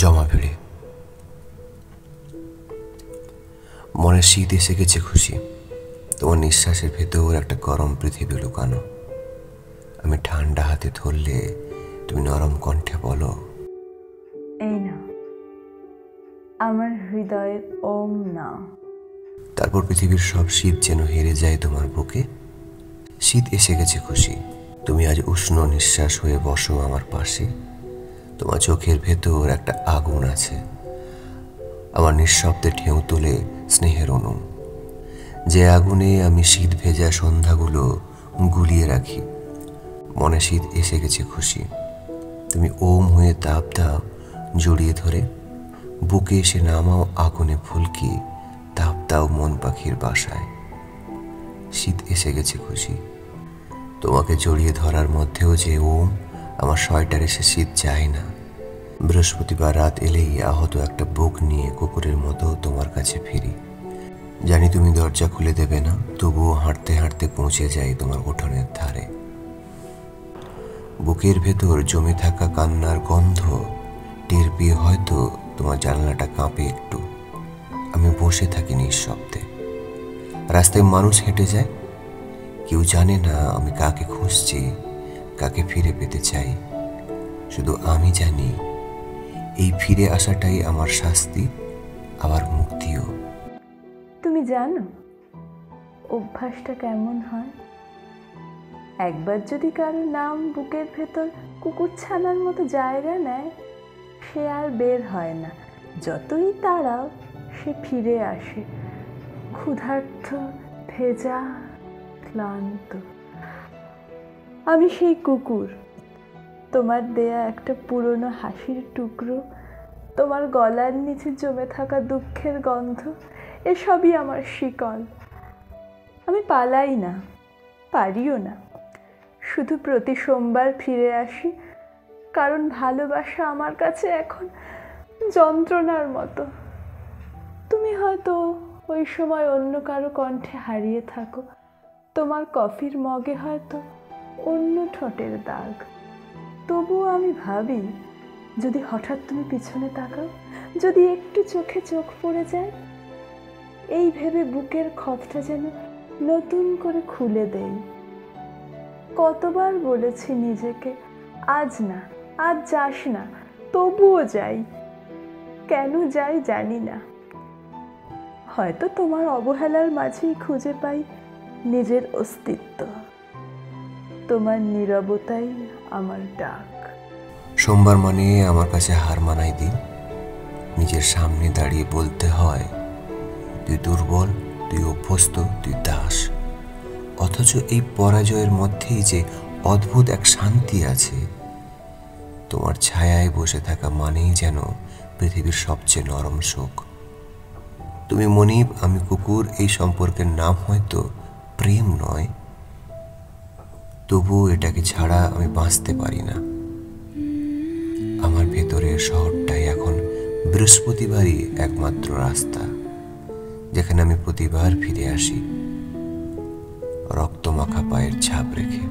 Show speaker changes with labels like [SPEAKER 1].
[SPEAKER 1] জমা ভিড়ে মনের শীত এসে গেছে খুশি। তোমার নিঃশ্বাসের ভেতর একটা গরম পৃথিবী লুকানো। আমি ঠান্ডা হাতে ধরলে তুমি নরম কণ্ঠে বলো,
[SPEAKER 2] এই না আমার হৃদয়ের ওম না।
[SPEAKER 1] তারপর পৃথিবীর সব শীত যেন হেরে যায় তোমার বুকে। শীত এসে গেছে খুশি। তুমি আজ উষ্ণ নিঃশ্বাস হয়ে বসো আমার পাশে। তোমার চোখের ভেতর একটা আগুন আছে, আমার নিঃশব্দে ঢেউ তোলে স্নেহের অনু। যে আগুনে আমি শীত ভেজা সন্ধ্যাগুলো গুলিয়ে রাখি। মনে শীত এসে গেছে খুশি। তুমি ওম হয়ে তাপ দাও জড়িয়ে ধরে। বুকে এসে নামাও আগুনে ফুলকি, তাপ দাও মন পাখির বাসায়। শীত এসে গেছে খুশি। তোমাকে জড়িয়ে ধরার মধ্যেও যে ওম, আমার সোয়েটার এসে শীত যায় না। বৃহস্পতিবার রাত এলেই আহত একটা বুক নিয়ে কুকুরের মতো তোমার কাছে ফিরি। জানি তুমি দরজা খুলে দেবে না, তবুও হাঁটতে হাঁটতে পৌঁছে যাই তোমার উঠোনের ধারে। বুকের ভেতর জমে থাকা কান্নার গন্ধ টের পেয়ে হয়তো তোমার জানলাটা কাঁপে একটু। আমি বসে থাকি নিঃশব্দে। রাস্তায় মানুষ হেঁটে যায়, কেউ জানে না আমি কাকে খুঁজছি, কাকে ফিরে পেতে চাই। শুধু আমি জানি এই ফিরে আসাটাই আমার শাস্তি, আবার মুক্তিও।
[SPEAKER 2] তুমি জানো অভ্যাসটা কেমন হয়? একবার যদি কারো নাম বুকের ভেতর কুকুর ছানার মতো জায়গা নেয়, সে আর বের হয় না। যতই তাড়াও সে ফিরে আসে, ক্ষুধার্ত, ভেজা, ক্লান্ত। আমি সেই কুকুর, তোমার দেয়া একটা পুরনো হাসির টুকরো, তোমার গলার নিচে জমে থাকা দুঃখের গন্ধ, এসবই আমার শিকল। আমি পালাই না, পারিও না। শুধু প্রতি সোমবার ফিরে আসি, কারণ ভালোবাসা আমার কাছে এখন যন্ত্রণার মতো। তুমি হয়তো ওই সময় অন্য কারো কণ্ঠে হারিয়ে থাকো, তোমার কফির মগে হয়তো অন্য ঠোঁটের দাগ। তবুও আমি ভাবি, যদি হঠাৎ তুমি পিছনে তাকাও, যদি একটু চোখে চোখ পড়ে যায়, এই ভেবে বুকের ক্ষতটা যেন নতুন করে খুলে দেই। কতবার বলেছি নিজেকে, আজ না, আজ যাস না, তবুও যাই। কেন যাই জানি না। হয়তো তোমার অবহেলার মাঝেই খুঁজে পাই নিজের অস্তিত্ব। তোমার নীরবতাই আমার ডাক।
[SPEAKER 1] সোমবার মানে আমার কাছে হার মানাই দিন। নিজের সামনে দাঁড়িয়ে বলতে হয়, তুই দুর্বল, তুই অভ্যস্ত, তুই দাস। অথচ এই পরাজয়ের মধ্যেই যে অদ্ভুত এক শান্তি আছে। তোমার ছায়ায় বসে থাকা মানেই যেন পৃথিবীর সবচেয়ে নরম সুখ। তুমি মনিব, আমি কুকুর, এই সম্পর্কের নাম হয়তো প্রেম নয়, তবুও এটাকে ছাড়া আমি বাঁচতে পারি না। আমার ভেতরের শহরটাই এখন বৃহস্পতিবারই একমাত্র রাস্তা, যেখানে আমি প্রতিবার ফিরে আসি রক্তমাখা পায়ের ছাপ রেখে।